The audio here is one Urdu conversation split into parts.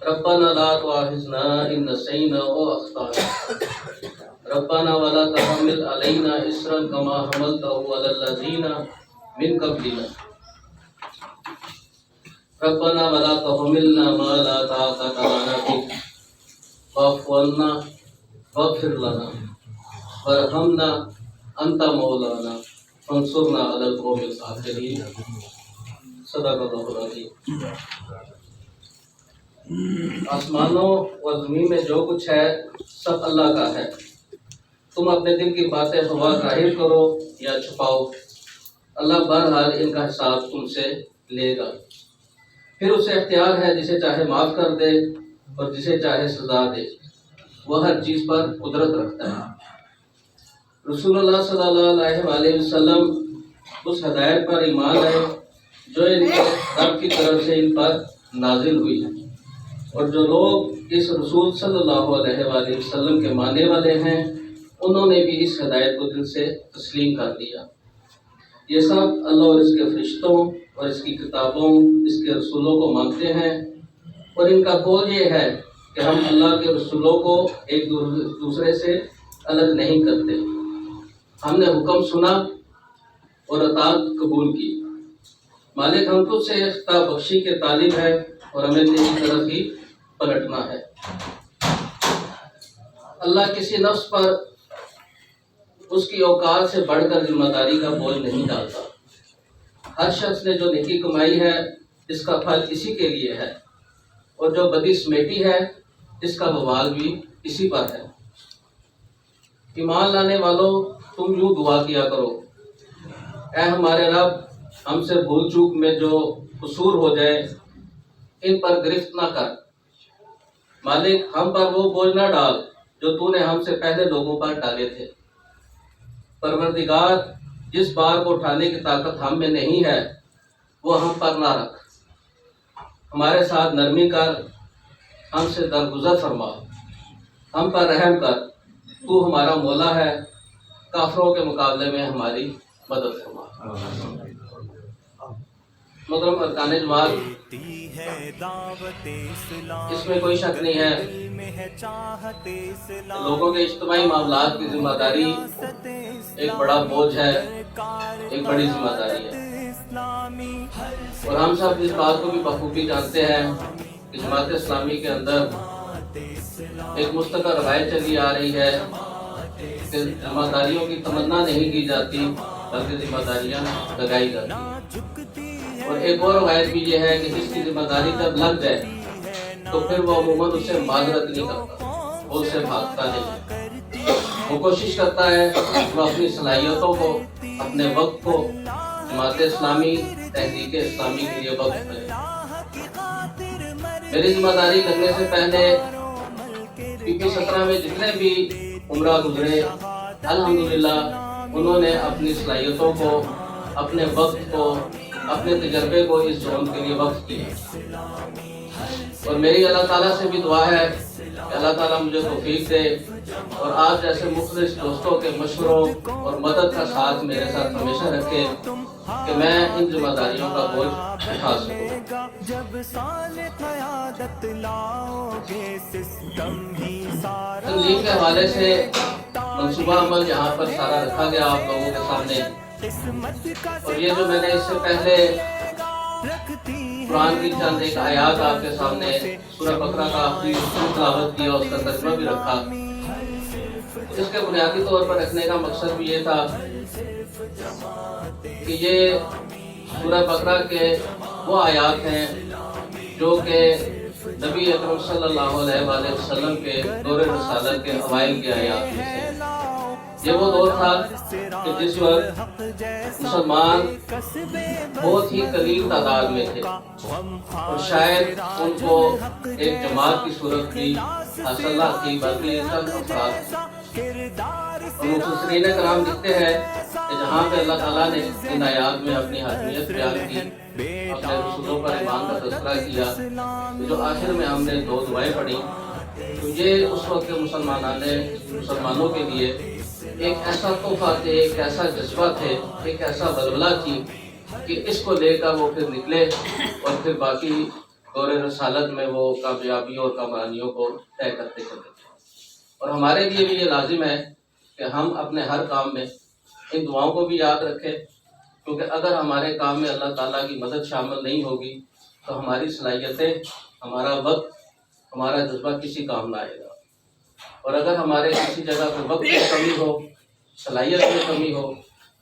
ربنا لا تؤاخذنا إن نسينا أو أخطأنا ربنا ولا تحمل علينا إصرا كما حملته على الذين من قبلنا ربنا ولا تحملنا ما لا طاقة لنا به واعف عنا واغفر لنا وارحمنا أنت مولانا فانصرنا على القوم الكافرين صدق اللہ العظیم۔ آسمانوں اور زمین میں جو کچھ ہے سب اللہ کا ہے، تم اپنے دل کی باتیں ہوا ظاہر کرو یا چھپاؤ، اللہ بہرحال ان کا حساب تم سے لے گا۔ پھر اسے اختیار ہے جسے چاہے معاف کر دے اور جسے چاہے سزا دے، وہ ہر چیز پر قدرت رکھتا ہے۔ رسول اللہ صلی اللہ علیہ وآلہ وسلم اس ہدایت پر ایمان لائے جو ان کے رب کی طرف سے ان پر نازل ہوئی ہے، اور جو لوگ اس رسول صلی اللہ علیہ وآلہ وسلم کے ماننے والے ہیں انہوں نے بھی اس ہدایت کو دل سے تسلیم کر دیا۔ یہ سب اللہ اور اس کے فرشتوں اور اس کی کتابوں، اس کے رسولوں کو مانتے ہیں، اور ان کا قول یہ ہے کہ ہم اللہ کے رسولوں کو ایک دوسرے سے الگ نہیں کرتے۔ ہم نے حکم سنا اور اطاعت قبول کی۔ مالک ہم تجھ سے عطا بخشی کے طالب ہے اور ہمیں تیری طرف ہی پلٹنا ہے۔ اللہ کسی نفس پر اس کی اوقات سے بڑھ کر ذمہ داری کا بوجھ نہیں ڈالتا۔ ہر شخص نے جو نیکی کمائی ہے اس کا پھل اسی کے لیے ہے، اور جو بدی سمیٹی ہے اس کا وبال بھی اسی پر ہے۔ ایمان لانے والوں تم یوں دعا کیا کرو، اے ہمارے رب ہم سے بھول چوک میں جو قصور ہو جائے ان پر گرفت نہ کر۔ مالک ہم پر وہ بوجھ نہ ڈال جو تو نے ہم سے پہلے لوگوں پر ڈالے تھے۔ پروردگار جس بار کو اٹھانے کی طاقت ہم میں نہیں ہے وہ ہم پر نہ رکھ، ہمارے ساتھ نرمی کر، ہم سے درگزر فرما، ہم پر رحم کر، تو ہمارا مولا ہے، کافروں کے مقابلے میں ہماری مدد فرما۔ محترم ارکان جماعت، اس میں کوئی شک نہیں ہے لوگوں کے اجتماعی معاملات کی ذمہ داری ایک بڑا بوجھ ہے، ایک بڑی ذمہ داری ہے، اور ہم سب اس بات کو بھی بخوبی جانتے ہیں کہ جماعت اسلامی کے اندر ایک مستقل روایت چلی آ رہی ہے کہ ذمہ داریوں کی تمنا نہیں کی جاتی بلکہ ذمہ داریاں لگائی جاتی ہیں، اور ایک اور روایت بھی یہ ہے کہ جس کی ذمہ داری جب لگ جائے تو پھر وہ عموماً اس سے معذرت نہیں کرتا، وہ اس سے بھاگتا نہیں، وہ کوشش کرتا ہے وہ اپنی صلاحیتوں کو، اپنے وقت کو جماعت اسلامی، تحریک اسلامی کے لیے وقت کرے۔ میری ذمہ داری لگنے سے پہلے پی 17 میں جتنے بھی عمرہ گزرے الحمدللہ انہوں نے اپنی صلاحیتوں کو، اپنے وقت کو، اپنے تجربے کو اس زون کے لیے وقف کیا، اور میری اللہ تعالیٰ سے بھی دعا ہے کہ اللہ تعالیٰ مجھے توفیق دے اور آپ جیسے مخلص دوستوں کے مشوروں اور مدد کا ساتھ میرے ساتھ ہمیشہ رکھے کہ میں ان ذمہ داریوں کا بوجھ اٹھا سکوں۔ تنظیم کے حوالے سے منصوبہ عمل یہاں پر سارا رکھا گیا آپ لوگوں کے سامنے، اور یہ جو میں نے اس سے پہلے قرآن کی چند ایک آیات آپ کے سامنے سورہ بقرہ کا آخری تلاوت کیا، اس کا ترجمہ بھی رکھا، اس کے بنیادی طور پر رکھنے کا مقصد بھی یہ تھا کہ یہ سورہ بقرہ کے وہ آیات ہیں جو کہ نبی اکرم صلی اللہ علیہ وآلہ وسلم کے دور رسالت کے اوائل کے آیات میں سے۔ یہ وہ دور تھا کہ جس وقت مسلمان بہت ہی قلیل تعداد میں تھے، اور شاید ان کو ایک جماعت کی صورت بھی حاصل نہ تھی بلکہ چند افراد تھے، اور مفسرین کرام لکھتے ہیں کہ جہاں پہ اللہ تعالیٰ نے ان آیات میں اپنی حاکمیت بیان کی، اپنے رسولوں پر ایمان کا تذکرہ کیا، جو آخر میں ہم نے 2 دعائیں پڑھی، تو یہ اس وقت کے مسلمانوں کے لیے ایک ایسا تحفہ تھے، ایک ایسا جذبہ تھے، ایک ایسا بلبلہ تھی کہ اس کو لے کر وہ پھر نکلے اور پھر باقی دور رسالت میں وہ کامیابیوں اور کامرانیوں کو طے کرتے چلے تھے. اور ہمارے لیے بھی یہ لازم ہے کہ ہم اپنے ہر کام میں ان دعاؤں کو بھی یاد رکھیں، کیونکہ اگر ہمارے کام میں اللہ تعالیٰ کی مدد شامل نہیں ہوگی تو ہماری صلاحیتیں، ہمارا وقت، ہمارا جذبہ کسی کام نہ آئے گا. اور اگر ہمارے کسی جگہ پہ وقت میں کمی ہو، صلاحیت میں کمی ہو،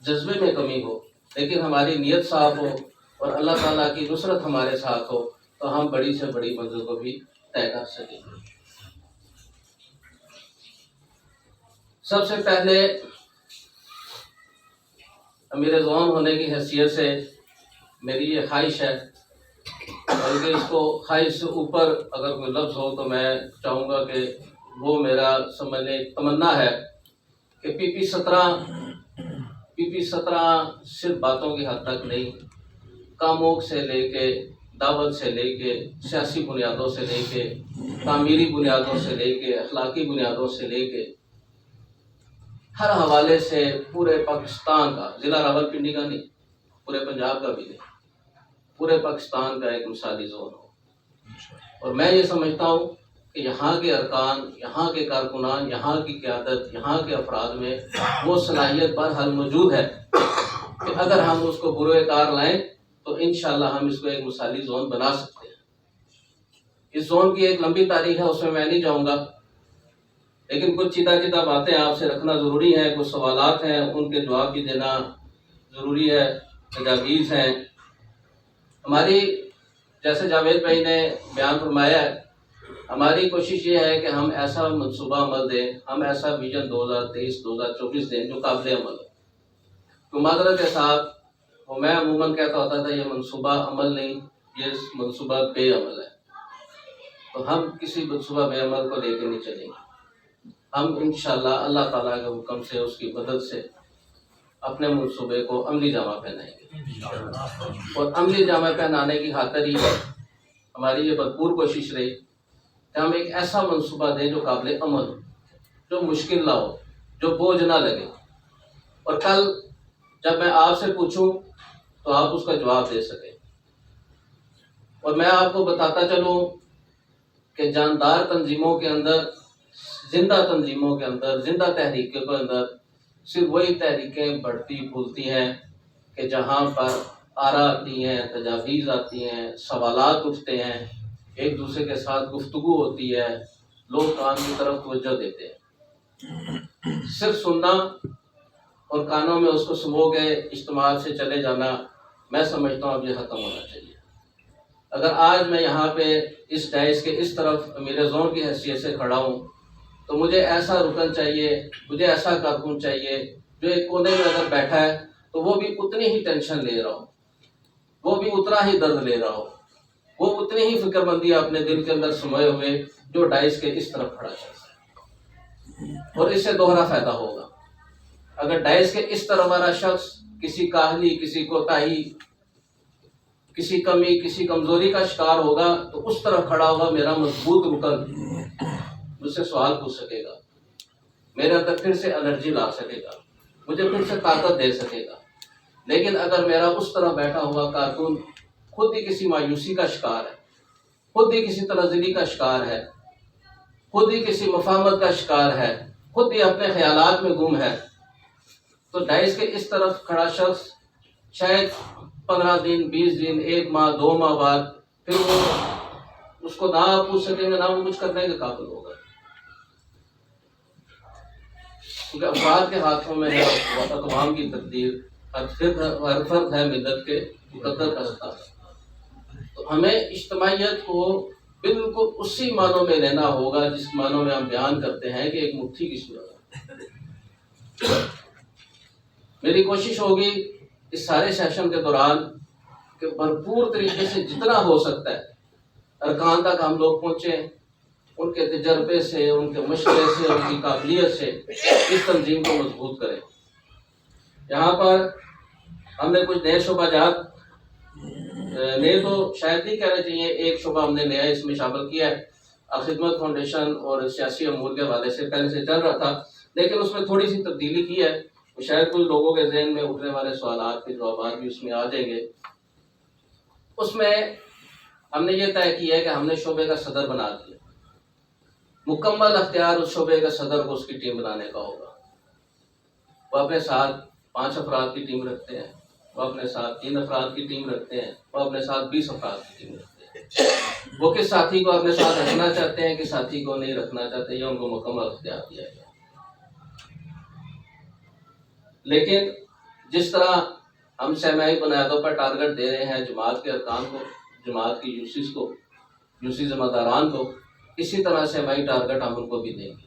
جذبے میں کمی ہو، لیکن ہماری نیت صاف ہو اور اللہ تعالیٰ کی نصرت ہمارے ساتھ ہو، تو ہم بڑی سے بڑی منزل کو بھی طے کر سکیں گے. سب سے پہلے امیر زون ہونے کی حیثیت سے میری یہ خواہش ہے، بلکہ اس کو خواہش سے اوپر اگر کوئی لفظ ہو تو میں چاہوں گا کہ وہ میرا سمجھنے تمنا ہے کہ پی پی 17 صرف باتوں کی حد تک نہیں، کاموں سے لے کے، دعوت سے لے کے، سیاسی بنیادوں سے لے کے، تعمیری بنیادوں سے لے کے، اخلاقی بنیادوں سے لے کے، ہر حوالے سے پورے پاکستان کا، ضلع راولپنڈی کا نہیں، پورے پنجاب کا بھی نہیں، پورے پاکستان کا ایک مثالی زون ہو. اور میں یہ سمجھتا ہوں کہ یہاں کے ارکان، یہاں کے کارکنان، یہاں کی قیادت، یہاں کے افراد میں وہ صلاحیت بہرحال موجود ہے کہ اگر ہم اس کو بروئے کار لائیں تو انشاءاللہ ہم اس کو ایک مثالی زون بنا سکتے ہیں. اس زون کی ایک لمبی تاریخ ہے، اس میں نہیں جاؤں گا، لیکن کچھ چیدہ باتیں آپ سے رکھنا ضروری ہے. کچھ سوالات ہیں، ان کے جواب بھی دینا ضروری ہے، تجاویز ہیں. ہماری، جیسے جاوید بھائی نے بیان فرمایا ہے، ہماری کوشش یہ ہے کہ ہم ایسا منصوبہ عمل دیں، ہم ایسا ویژن 2023-2024 دیں جو قابل عمل ہو. تو معذرت کے ساتھ میں عموماً کہتا ہوتا تھا یہ منصوبہ عمل نہیں، یہ منصوبہ بے عمل ہے. تو ہم کسی منصوبہ بے عمل کو لے کے نہیں چلیں گے. ہم انشاءاللہ اللہ تعالیٰ کے حکم سے، اس کی مدد سے اپنے منصوبے کو عملی جامہ پہنائیں گے. اور عملی جامہ پہنانے کی خاطر ہی ہماری یہ بھرپور کوشش رہی کہ ہم ایک ایسا منصوبہ دیں جو قابل عمل ہو، جو مشکل نہ ہو، جو بوجھ نہ لگے، اور کل جب میں آپ سے پوچھوں تو آپ اس کا جواب دے سکیں. اور میں آپ کو بتاتا چلوں کہ جاندار تنظیموں کے اندر، زندہ تنظیموں کے اندر، زندہ تحریکوں کے اندر صرف وہی تحریکیں بڑھتی پھولتی ہیں کہ جہاں پر آرا آتی ہیں، تجاویز آتی ہیں، سوالات اٹھتے ہیں، ایک دوسرے کے ساتھ گفتگو ہوتی ہے، لوگ کان کی طرف توجہ دیتے ہیں. صرف سننا اور کانوں میں اس کو سمو کے اجتماع سے چلے جانا، میں سمجھتا ہوں اب یہ ختم ہونا چاہیے. اگر آج میں یہاں پہ اس ڈائس کے اس طرف امیر زون کی حیثیت سے کھڑا ہوں تو مجھے ایسا رکن چاہیے، مجھے ایسا کارکن چاہیے جو ایک کونے میں اگر بیٹھا ہے تو وہ بھی اتنی ہی ٹینشن لے رہا ہو، وہ بھی اتنا ہی درد لے رہا ہو، وہ اتنی ہی فکر مندی اپنے دل کے اندر سموئے ہوئے جو ڈائس کے اس طرف کھڑا ہے. اور اس سے دوہرا فائدہ ہوگا. اگر ڈائس کے اس طرف والا شخص کسی کاہلی، کسی کوتاہی، کسی کمی، کسی کمزوری کا شکار ہوگا تو اس طرف کھڑا ہوگا میرا مضبوط رکن، مجھ سے سوال پوچھ سکے گا، میرے اندر پھر سے انرجی لا سکے گا، مجھے پھر سے طاقت دے سکے گا. لیکن اگر میرا اس طرح بیٹھا ہوا کارکن خود ہی کسی مایوسی کا شکار ہے، خود ہی کسی تنزلی کا شکار ہے، خود ہی کسی مفاہمت کا شکار ہے، خود ہی اپنے خیالات میں گم ہے، تو ڈائس کے اس طرف کھڑا شخص شاید 15 دن، 20 دن، 1 ماہ، 2 ماہ بعد پھر وہ اس کو نہ آپ پوچھ سکیں گے، نہ وہ کچھ کرنے کے قابل ہوگا. کیونکہ افراد کے ہاتھوں میں ہے اقوام کی تقدیر، ہر فرد ہے ملت کے مقدر کا ستارہ. تو ہمیں اجتماعیت کو بالکل اسی معنوں میں لینا ہوگا جس معنوں میں ہم بیان کرتے ہیں کہ ایک مٹھی کی صورت. میری کوشش ہوگی اس سارے سیشن کے دوران کہ بھرپور طریقے سے جتنا ہو سکتا ہے ارکان تک ہم لوگ پہنچیں، ان کے تجربے سے، ان کے مشورے سے، ان کی قابلیت سے اس تنظیم کو مضبوط کریں. یہاں پر ہم نے کچھ نئے شعبہ جات، نئے تو شاید نہیں کہنا چاہیے، ایک شعبہ ہم نے نیا اس میں شامل کیا ہے. خدمت فاؤنڈیشن اور سیاسی امور کے حوالے سے پہلے سے چل رہا تھا، لیکن اس میں تھوڑی سی تبدیلی کی ہے. شاید کچھ لوگوں کے ذہن میں اٹھنے والے سوالات کے جوابات بھی اس میں آ جائیں گے. اس میں ہم نے یہ طے کیا ہے کہ ہم نے شعبے کا صدر بنا دیا، مکمل اختیار اس شعبے کا صدر کو اس کی ٹیم بنانے کا ہوگا۔ وہ اپنے ساتھ 5 افراد کی ٹیم رکھتے ہیں، وہ اپنے ساتھ 3 افراد کی ٹیم رکھتے ہیں، وہ اپنے ساتھ 20 افراد کی ٹیم رکھتے ہیں۔ وہ کس ساتھی کو اپنے ساتھ رکھنا چاہتے ہیں، کس ساتھی کو نہیں رکھنا چاہتے، یہ ان کو مکمل اختیار دیا گیا۔ لیکن جس طرح ہم سیمائی بنیادوں پر ٹارگٹ دے رہے ہیں جماعت کے ارکان کو، جماعت کی یوسیز کو، یوسی ذمہ داران کو، اسی طرح سیمائی ٹارگٹ ہم ان کو بھی دیں گے۔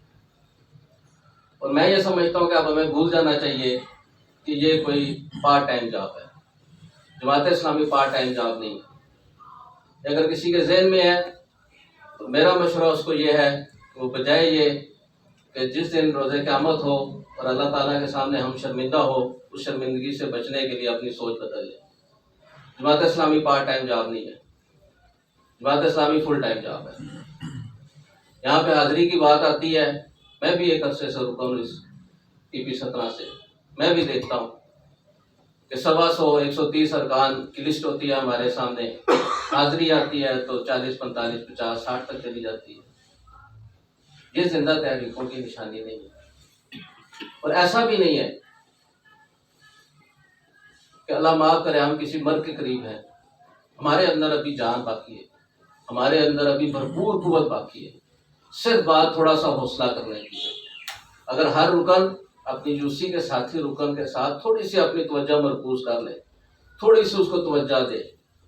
اور میں یہ سمجھتا ہوں کہ اب ہمیں بھول جانا چاہیے کہ یہ کوئی پارٹ ٹائم جاب ہے۔ Jamaat Islami part time job نہیں ہے۔ اگر کسی کے ذہن میں ہے تو میرا مشورہ اس کو یہ ہے کہ وہ بجائے یہ کہ جس دن روز قیامت ہو اور اللہ تعالیٰ کے سامنے ہم شرمندہ ہو، اس شرمندگی سے بچنے کے لیے اپنی سوچ بدل لیں۔ Jamaat Islami part time job نہیں ہے، Jamaat Islami full time job ہے۔ یہاں پہ حاضری کی بات آتی ہے، میں بھی ایک عرصے سے رکا ہوں اس پی 17 سے، میں بھی دیکھتا ہوں کہ 125 130 ارکان کی لسٹ ہوتی ہے ہمارے سامنے، حاضری آتی ہے تو 40 45 50 60 تک چلی جاتی ہے۔ یہ زندہ تحریکوں کی نشانی نہیں ہے۔ اور ایسا بھی نہیں ہے کہ اللہ معاف کرے ہم کسی مرگ کے قریب ہیں، ہمارے اندر ابھی جان باقی ہے، ہمارے اندر ابھی بھرپور قوت باقی ہے، صرف بات تھوڑا سا حوصلہ کرنے کی ہے۔ اگر ہر رکن اپنی یوسی کے ساتھی رکن کے ساتھ تھوڑی سی اپنی توجہ مرکوز کر لے، تھوڑی سی اس کو توجہ دے،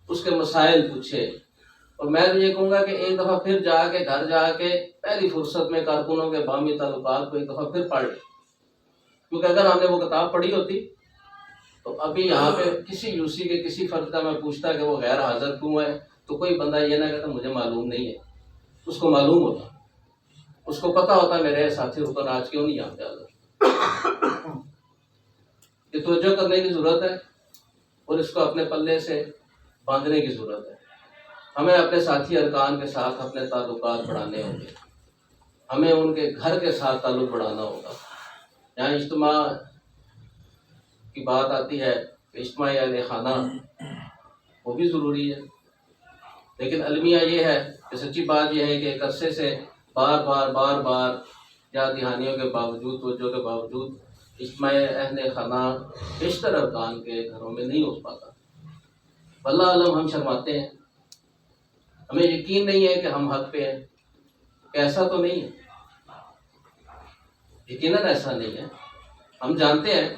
اس کے مسائل پوچھے، اور میں تو یہ کہوں گا کہ ایک دفعہ پھر جا کے گھر جا کے پہلی فرصت میں کارکنوں کے باہمی تعلقات کو ایک دفعہ پھر پڑھ لے، کیونکہ اگر ہم نے وہ کتاب پڑھی ہوتی تو ابھی یہاں پہ کسی یوسی کے کسی فرد کا میں پوچھتا کہ وہ غیر حاضر کیوں ہے تو کوئی بندہ یہ نہ کہتا مجھے معلوم نہیں ہے، اس کو معلوم ہوتا، اس کو پتا ہوتا میرے ساتھی رکن آج کیوں نہیں یہاں پہ حاضر۔ یہ توجہ کرنے کی ضرورت ہے اور اس کو اپنے پلے سے باندھنے کی ضرورت ہے۔ ہمیں اپنے ساتھی ارکان کے ساتھ اپنے تعلقات بڑھانے ہوں گے، ہمیں ان کے گھر کے ساتھ تعلق بڑھانا ہوگا۔ یہاں اجتماع کی بات آتی ہے کہ اجتماع اہل خانہ وہ بھی ضروری ہے، لیکن المیہ یہ ہے کہ سچی بات یہ ہے کہ ایک عرصے سے بار بار یا دہانیوں کے باوجود، توجہ کے باوجود اجتماع اہل خانہ بیشتر ارکان کے گھروں میں نہیں ہو پاتا۔ واللہ علم ہم شرماتے ہیں، ہمیں یقین نہیں ہے کہ ہم حق پہ ہیں، ایسا تو نہیں ہے، یقیناً ایسا نہیں ہے۔ ہم جانتے ہیں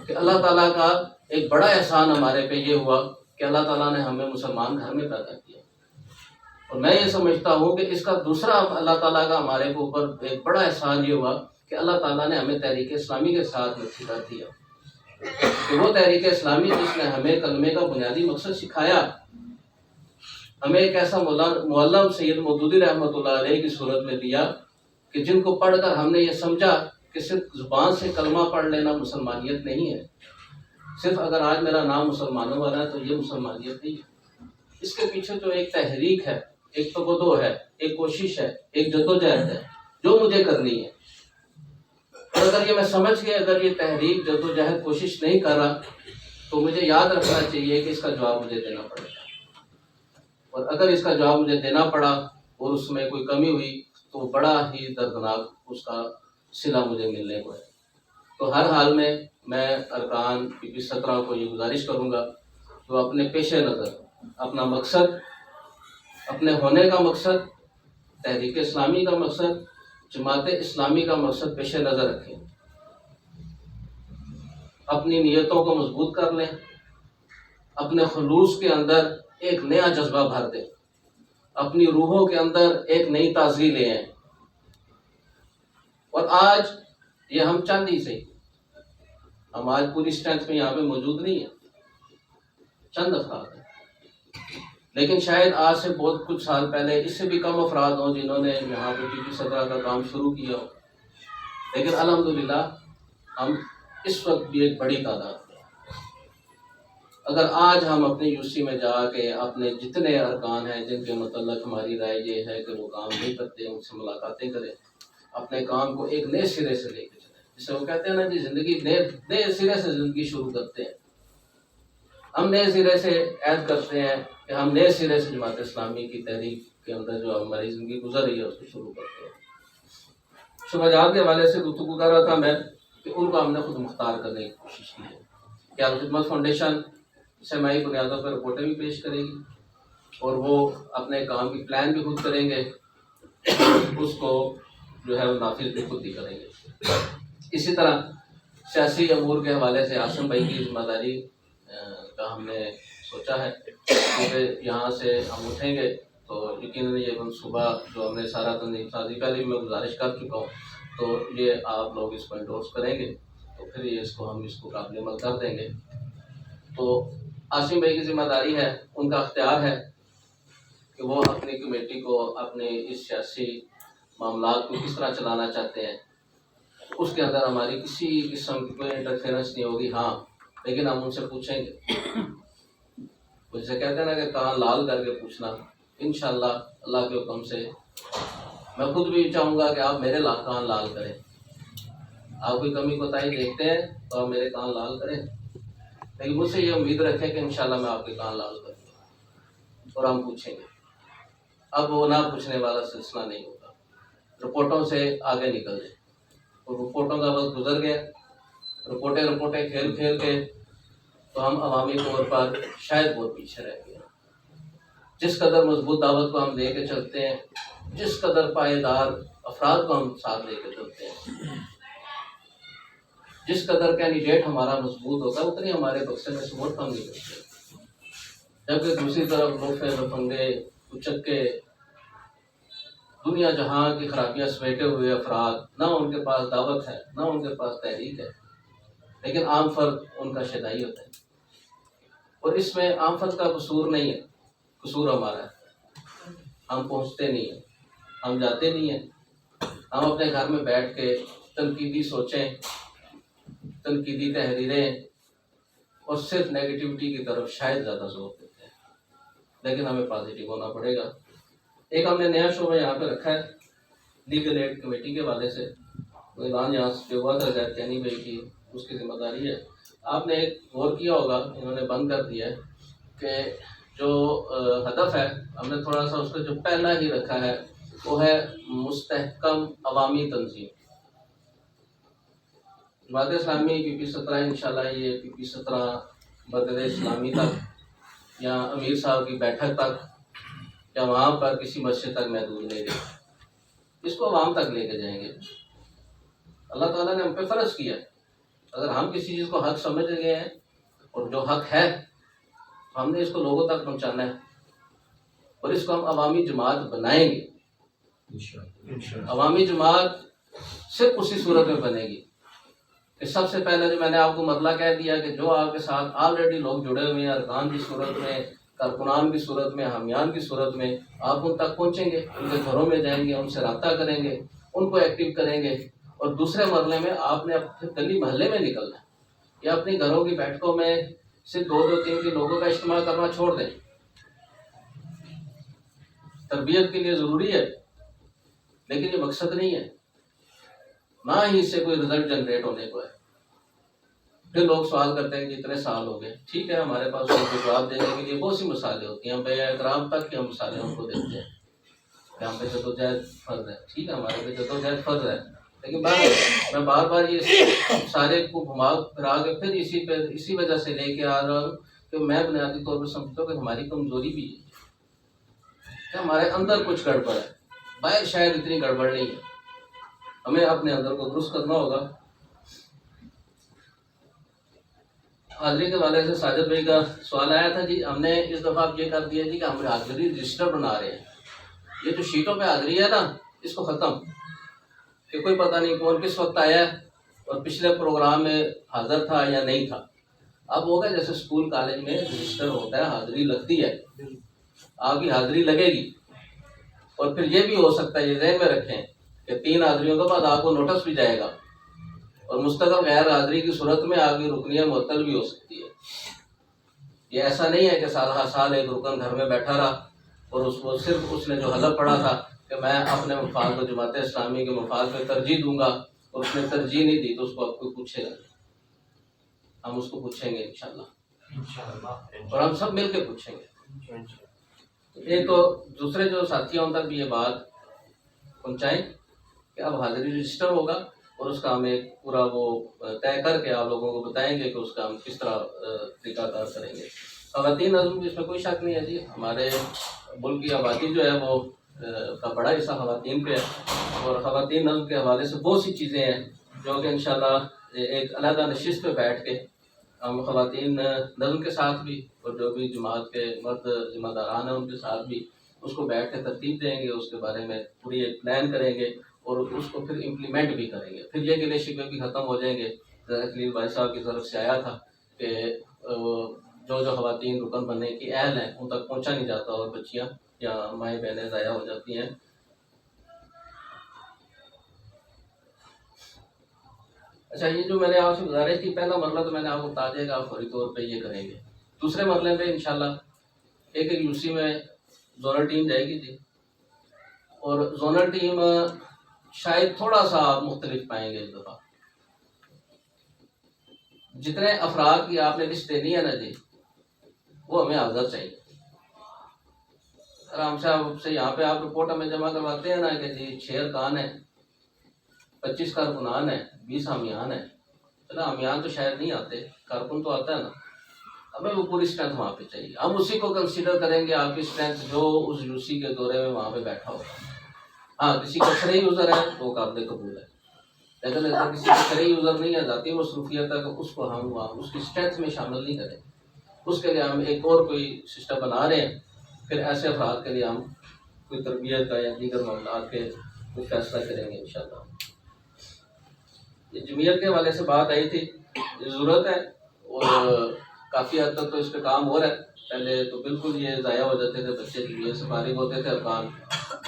کہ اللہ تعالیٰ کا ایک بڑا احسان ہمارے پہ یہ ہوا کہ اللہ تعالیٰ نے ہمیں مسلمان گھر میں پیدا کیا، اور میں یہ سمجھتا ہوں کہ اس کا دوسرا اللہ تعالیٰ کا ہمارے اوپر ایک بڑا احسان یہ ہوا کہ اللہ تعالیٰ نے ہمیں تحریک اسلامی کے ساتھ نصیحت دیا، کہ وہ تحریک اسلامی جس نے ہمیں کلمے کا بنیادی مقصد سکھایا، ہمیں ایک ایسا معلم سید مودودی رحمۃ اللہ علیہ کی صورت میں دیا کہ جن کو پڑھ کر ہم نے یہ سمجھا کہ صرف زبان سے کلمہ پڑھ لینا مسلمانیت نہیں ہے، صرف اگر آج میرا نام مسلمانوں والا ہے تو یہ مسلمانیت نہیں ہے، اس کے پیچھے تو ایک تحریک ہے، ایک تبدو ہے، ایک کوشش ہے، ایک جدوجہد ہے جو مجھے کرنی ہے۔ اور اگر یہ میں سمجھ کے اگر یہ تحریک جدوجہد کوشش نہیں کر رہا تو مجھے یاد رکھنا چاہیے کہ اس کا جواب مجھے دینا پڑے گا، اور اگر اس کا جواب مجھے دینا پڑا اور اس میں کوئی کمی ہوئی تو بڑا ہی دردناک اس کا صلہ مجھے ملنے کو ہے۔ تو ہر حال میں ارکان پی 17 کو یہ گزارش کروں گا تو اپنے پیش نظر اپنا مقصد، اپنے ہونے کا مقصد، تحریک اسلامی کا مقصد، جماعت اسلامی کا مقصد پیش نظر رکھیں، اپنی نیتوں کو مضبوط کر لیں، اپنے خلوص کے اندر ایک نیا جذبہ بھر دیں، اپنی روحوں کے اندر ایک نئی تازگی لے آئیں۔ اور آج یہ ہم چند ہی سے، ہم آج پوری اسٹرینتھ میں یہاں پہ موجود نہیں ہیں، چند افراد ہیں، لیکن شاید آج سے بہت کچھ سال پہلے اس سے بھی کم افراد ہوں جنہوں نے یہاں پہ پی 17 کا کام شروع کیا ہو، لیکن الحمدللہ ہم اس وقت بھی ایک بڑی تعداد ہیں۔ اگر آج ہم اپنے یوسی میں جا کے اپنے جتنے ارکان ہیں جن کے متعلق ہماری رائے یہ ہے کہ وہ کام نہیں کرتے، ان سے ملاقاتیں کریں، اپنے کام کو ایک نئے سرے سے لے کے چلیں، جسے وہ کہتے ہیں نا جی زندگی نئے سرے سے زندگی شروع کرتے ہیں، ہم نئے سرے سے عہد کرتے ہیں کہ ہم نئے سرے سے جماعت اسلامی کی تحریک کے اندر جو ہماری زندگی گزر رہی ہے اس کو شروع کرتے ہیں۔ شبہ جات کے حوالے سے گفتگو کر رہا تھا میں کہ ان کو ہم نے خود مختار کرنے کی کوشش کی ہے کہ الخدمت فاؤنڈیشن سرمائی بنیادوں پر رپورٹیں بھی پیش کرے گی اور وہ اپنے کام کی پلان بھی خود کریں گے، اس کو جو ہے وہ نافذ بھی خود ہی کریں گے۔ اسی طرح سیاسی امور کے حوالے سے عاصم بھائی کی ذمہ داری کا ہم نے سوچا ہے، کیونکہ یہاں سے ہم اٹھیں گے تو یقیناً یہ منصوبہ جو ہم نے سارا تنظیم سازی کا بھی میں گزارش کر چکا ہوں، تو یہ آپ لوگ اس کو انڈورس کریں گے تو پھر یہ اس کو قابل عمل کر دیں گے۔ تو عاصم بھائی کی ذمہ داری ہے، ان کا اختیار ہے کہ وہ اپنی کمیٹی کو اپنے اس سیاسی معاملات کو کس طرح چلانا چاہتے ہیں، اس کے اندر ہماری کسی قسم کی کوئی انٹرفیئرنس نہیں ہوگی۔ ہاں لیکن ہم ان سے پوچھیں گے، جیسے کہتے ہیں نا کہ کان لال کر کے پوچھنا، انشاءاللہ اللہ کے حکم سے میں خود بھی چاہوں گا کہ آپ میرے کان لال کریں۔ آپ کوئی کمی کوتاہی دیکھتے ہیں تو آپ میرے کان لال کریں، لیکن مجھ سے یہ امید رکھیں کہ انشاءاللہ میں آپ کے کان لال کروں گا اور ہم پوچھیں گے۔ اب وہ نہ پوچھنے والا سلسلہ نہیں ہوگا، رپورٹوں سے آگے نکل جائیں۔ اور رپورٹوں کا وقت گزر گیا، رپورٹیں کھیل کے تو ہم عوامی طور پر شاید بہت پیچھے رہ گئے۔ جس قدر مضبوط دعوت کو ہم دے کے چلتے ہیں، جس قدر پائیدار افراد کو ہم ساتھ لے کے چلتے ہیں، جس قدر کینڈیڈیٹ ہمارا مضبوط ہوتا ہے، اتنی ہمارے بکسے میں سے ووٹ کم نہیں کرتے۔ جبکہ دوسری طرف لوفے لفنگے اچکے دنیا جہاں کی خرابیاں سمیٹے ہوئے افراد، نہ ان کے پاس دعوت ہے نہ ان کے پاس تحریک ہے، لیکن عام فرد ان کا شیدائی ہوتا ہے۔ اور اس میں عام فرد کا قصور نہیں ہے، قصور ہمارا ہے۔ ہم پہنچتے نہیں ہیں، ہم جاتے نہیں ہیں، ہم اپنے گھر میں بیٹھ کے تنقیدی سوچیں، تنقیدی تحریریں اور صرف نیگیٹیوٹی کی طرف شاید زیادہ زور دیتے ہیں، لیکن ہمیں پازیٹیو ہونا پڑے گا۔ ایک ہم نے نیا شعبہ یہاں پہ رکھا ہے لیگل ایڈ کمیٹی کے حوالے سے، اعلان یہاں سے جو ہوا تھا زید کینی بھائی کی، اس کی ذمہ داری ہے۔ آپ نے ایک غور کیا ہوگا، انہوں نے بند کر دیا ہے کہ جو ہدف ہے ہم نے تھوڑا سا اس کا جو پہلا ہی رکھا ہے وہ ہے مستحکم عوامی تنظیم۔ جماعت اسلامی PP 17 انشاءاللہ یہ PP 17 برگد اسلامی تک یا امیر صاحب کی بیٹھک تک یا وہاں پر کسی مسجد تک محدود نہیں رہے، اس کو عوام تک لے کے جائیں گے۔ اللہ تعالیٰ نے ہم پہ فرض کیا ہے، اگر ہم کسی چیز کو حق سمجھ گئے ہیں اور جو حق ہے ہم نے اس کو لوگوں تک پہنچانا ہے، اور اس کو ہم عوامی جماعت بنائیں گے۔ عوامی جماعت صرف اسی صورت میں بنے گی کہ سب سے پہلے جو میں نے آپ کو مطلع کہہ دیا کہ جو آپ کے ساتھ آلریڈی لوگ جڑے ہوئے ہیں، ارکان کی صورت میں، کارکنان کی صورت میں، حامیان کی صورت میں، آپ ان تک پہنچیں گے، ان کے گھروں میں جائیں گے، ان سے رابطہ کریں گے، ان کو ایکٹیو کریں گے۔ اور دوسرے مرحلے میں آپ نے گلی محلے میں نکلنا ہے، یا اپنی گھروں کی بیٹھکوں میں صرف 2-3 کے لوگوں کا اجتماع کرنا چھوڑ دیں۔ تربیت کے لیے ضروری ہے، لیکن یہ مقصد نہیں ہے، نہ ہی اس سے کوئی رزلٹ جنریٹ ہونے کو ہے۔ پھر لوگ سوال کرتے ہیں کہ اتنے سال ہو گئے، ٹھیک ہے، ہمارے پاس ان کو جواب دینے کے لیے بہت سی مثالیں ہوتی ہیں، ہم بے احترام تک کی ہم مثالیں ان کو دیتے ہیں کہ ہم پہ جدوجہد فرض ہے، ٹھیک ہے، ہمارے پہ جدوجہد فرض ہے، لیکن میں بار بار یہ سارے کو گھما پھرا کے پھر اسی وجہ سے لے کے آ رہا ہوں کہ میں بنیادی طور پر سمجھتا ہوں کہ ہماری کمزوری بھی ہے کہ ہمارے اندر کچھ گڑبڑ ہے، باہر شاید اتنی گڑبڑ نہیں ہے، ہمیں اپنے اندر کو درست کرنا ہوگا۔ حاضری کے حوالے سے ساجد بھائی کا سوال آیا تھا، جی ہم نے اس دفعہ یہ کر دیا جی کہ ہم حاضری رجسٹر بنا رہے ہیں، یہ جو شیٹوں پہ حاضری ہے نا اس کو ختم، کہ کوئی پتہ نہیں کون کس وقت آیا اور پچھلے پروگرام میں حاضر تھا یا نہیں تھا۔ اب ہوگا جیسے اسکول کالج میں رجسٹر ہوتا ہے، حاضری لگتی ہے، آپ کی حاضری لگے گی، اور پھر یہ بھی ہو سکتا ہے، یہ ذہن میں رکھیں کہ 3 حاضریوں کے بعد آپ کو نوٹس بھی جائے گا، اور مستقل غیر حاضری کی صورت میں آپ کی رکنیت معطل بھی ہو سکتی ہے۔ یہ ایسا نہیں ہے کہ سال ہر سال ایک رکن گھر میں بیٹھا رہا اور صرف اس نے جو حلف پڑھا تھا کہ میں اپنے مفاد کو جماعت اسلامی کے مفاد پہ ترجیح دوں گا، اور اس نے ترجیح نہیں دی تو اس کو اب کوئی پوچھے گا، ہم اس کو پوچھیں گے انشاءاللہ۔ اور ہم سب مل کے پوچھیں گے. ایک تو دوسرے جو ساتھیوں تک بھی یہ بات پہنچائیں کہ اب حاضری رجسٹر ہوگا اور اس کا ہم ایک پورا وہ طے کر کے آپ لوگوں کو بتائیں گے کہ اس کا ہم کس طرح طریقہ کار کریں گے. خواتین نظم کی اس میں کوئی شک نہیں ہے جی. ہمارے ملک کی آبادی جو ہے وہ کا بڑا حصہ خواتین پہ ہے اور خواتین نظم کے حوالے سے بہت سی چیزیں ہیں جو کہ انشاءاللہ ایک علیحدہ نشست پہ بیٹھ کے ہم خواتین نظم کے ساتھ بھی اور جو بھی جماعت کے مرد ذمہ داران ہیں ان کے ساتھ بھی اس کو بیٹھ کے ترتیب دیں گے, اس کے بارے میں پوری ایک پلان کریں گے اور اس کو پھر امپلیمنٹ بھی کریں گے. پھر یہ گلے شکوے بھی ختم ہو جائیں گے. خلیل بھائی صاحب کی طرف سے آیا تھا کہ جو خواتین رکن بننے کی اہل ہیں ان تک پہنچا نہیں جاتا اور بچیاں یا مائیں بہنیں ضائع ہو جاتی ہیں. اچھا, یہ جو میں نے آپ سے گزارش کی پہلا مرحلہ تو میں نے آپ کو بتا دیا کہ آپ فوری طور پہ یہ کریں گے. دوسرے مرحلے پہ انشاءاللہ ایک یو سی میں زونل ٹیم جائے گی جی, اور زونل ٹیم شاید تھوڑا سا مختلف پائیں گے اس دفعہ. جتنے افراد کی آپ نے لسٹ دینی ہے نا جی وہ ہمیں حاضر چاہیے. ہم سے یہاں پہ آپ رپورٹ ہمیں جمع کرواتے ہیں نا کہ جی 6 ارکان ہیں, 25 کارکنان ہیں, 20 حامیان ہیں. چلو حامیان تو شاید نہیں آتے, کارکن تو آتا ہے نا. ہمیں وہ پوری اسٹرینتھ وہاں پہ چاہیے. ہم اسی کو کنسیڈر کریں گے آپ کی اسٹرینتھ جو اس یو سی کے دورے میں وہاں پہ بیٹھا ہوگا. ہاں کسی کا کھڑے یوزر ہے تو وہ قابل قبول ہے, لیکن اگر کسی کا کھڑے یوزر نہیں ہے, ذاتی مصروفیت ہے, تو اس کو ہم وہاں اس کی اسٹرینتھ میں شامل نہیں کریں. اس کے لیے ہم ایک اور کوئی سسٹم بنا رہے ہیں. پھر ایسے افراد کے لیے ہم کوئی تربیت کا یا دیگر معاملات کے کوئی فیصلہ کریں گے انشاءاللہ. یہ جمعیت کے حوالے سے بات آئی تھی, یہ ضرورت ہے اور کافی حد تک تو اس پہ کام ہو رہا ہے. پہلے تو بالکل یہ ضائع ہو جاتے تھے بچے, جمعیت سے فارغ ہوتے تھے ارکان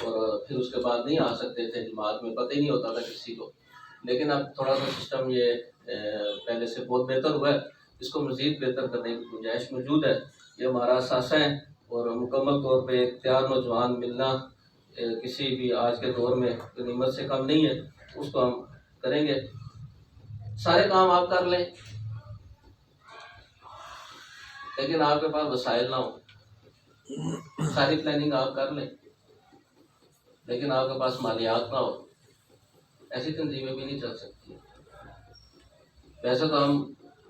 اور پھر اس کے بعد نہیں آ سکتے تھے جماعت میں, پتہ ہی نہیں ہوتا تھا کسی کو. لیکن اب تھوڑا سا سسٹم یہ پہلے سے بہت بہتر ہوا ہے. اس کو مزید بہتر کرنے کی گنجائش موجود ہے. یہ ہمارا اثاثہ ہے اور مکمل طور پہ تیار نوجوان ملنا کسی بھی آج کے دور میں غنیمت سے کم نہیں ہے. اس کو ہم کریں گے. سارے کام آپ کر لیں لیکن آپ کے پاس وسائل نہ ہو. ساری پلاننگ آپ کر لیں لیکن آپ کے پاس مالیات نہ ہو. ایسی تنظیمیں بھی نہیں چل سکتی. ویسے تو ہم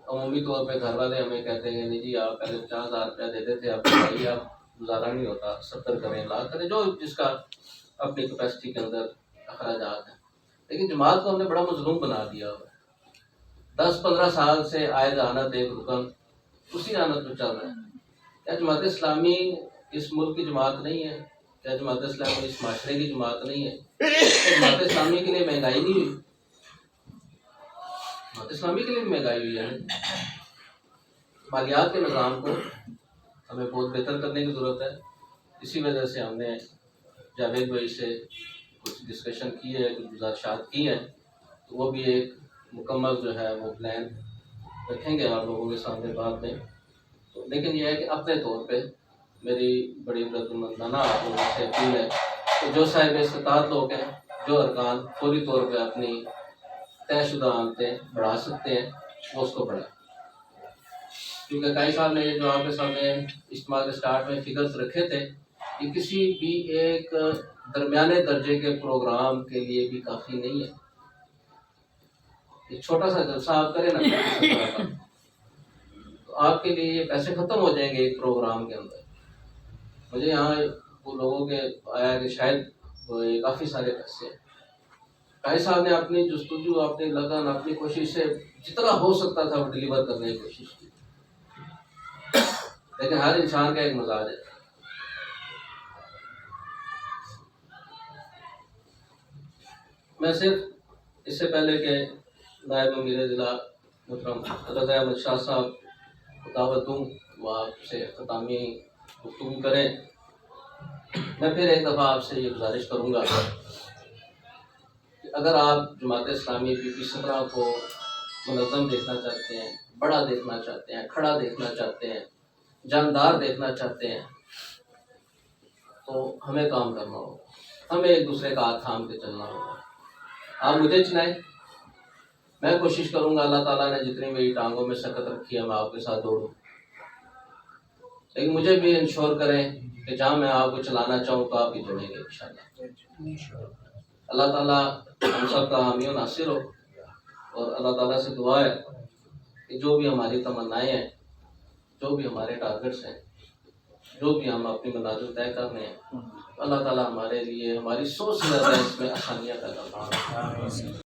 عمومی طور پہ گھر والے ہمیں کہتے ہیں نہیں جی آپ پہلے 50,000 روپیہ دیتے تھے, اب بتائیے آپ گزارا نہیں ہوتا, 70 کریں, لاکھ کریں, جو جس کا اپنی کیپیسٹی کے اندر اخراجات ہیں. لیکن جماعت کو ہم نے بڑا مظلوم بنا دیا. 10-15 سال سے عائد آنت ایک رکن اسی آنت میں چل رہا ہے. کیا جماعت اسلامی اس ملک کی جماعت نہیں ہے؟ کیا جماعت اسلامی اس معاشرے کی جماعت نہیں ہے؟ جماعت اسلامی کے لیے مہنگائی نہیں ہوئی؟ جماعت اسلامی کے لیے مہنگائی ہوئی ہے. مالیات کے نظام کو ہمیں بہت بہتر کرنے کی ضرورت ہے. اسی وجہ سے ہم نے جاوید بھائی سے کچھ ڈسکشن کی ہے, کچھ گزارشات کی ہیں, تو وہ بھی ایک مکمل جو ہے وہ پلان رکھیں گے آپ لوگوں کے سامنے بعد میں. لیکن یہ ہے کہ اپنے طور پہ میری بڑی مندانہ آپ لوگوں سے اپیل ہے کہ جو صاحب استطاعت لوگ ہیں, جو ارکان فوری طور پہ اپنی طے شدہ آمدیں بڑھا سکتے ہیں وہ اس کو بڑھائیں. کیونکہ کئی سال میں یہ جو آپ کے سامنے اجتماع کے سٹارٹ میں فگرز رکھے تھے کہ کسی بھی ایک درمیانے درجے کے پروگرام کے لیے بھی کافی نہیں ہے. ایک چھوٹا سا جلسہ آپ کریں نا تو آپ کے لیے یہ پیسے ختم ہو جائیں گے ایک پروگرام کے اندر. مجھے یہاں وہ لوگوں کے آیا کہ شاید کافی سارے پیسے ہیں. کئی صاحب نے اپنی جستجو, اپنی لگن, اپنی کوشش سے جتنا ہو سکتا تھا وہ ڈیلیور کرنے کی کوشش کی. لیکن ہر انسان کا ایک مزاج ہے. میں صرف اس سے پہلے کہ نائب امیر ضلع محترم رضا احمد شاہ صاحب کو دعوت دوں وہ آپ سے اختتامی گفتگو کریں, میں پھر ایک دفعہ آپ سے یہ گزارش کروں گا کہ اگر آپ جماعت اسلامی پی پی 17 کو منظم دیکھنا چاہتے ہیں, بڑا دیکھنا چاہتے ہیں, کھڑا دیکھنا چاہتے ہیں, جاندار دیکھنا چاہتے ہیں, تو ہمیں کام کرنا ہوگا. ہمیں ایک دوسرے کا ہاتھ تھام کے چلنا ہوگا. آپ مجھے چلائیں, میں کوشش کروں گا اللہ تعالیٰ نے جتنی میری ٹانگوں میں شکت رکھی ہے میں آپ کے ساتھ دوڑوں. لیکن مجھے بھی انشور کریں کہ جہاں میں آپ کو چلانا چاہوں تو آپ بھی چلیں گے انشاءاللہ۔ اللہ تعالیٰ ہم سب کا حامی و ناصر ہو، اور اللہ تعالیٰ سے دعا ہے کہ جو بھی ہماری تمنائیں ہیں، جو بھی ہمارے ٹارگٹس ہیں، جو بھی ہم اپنی منازل طے کر رہے ہیں، اللہ تعالیٰ ہمارے لیے ہماری سوچ سے زیادہ اس میں آسانیاں پیدا کریں۔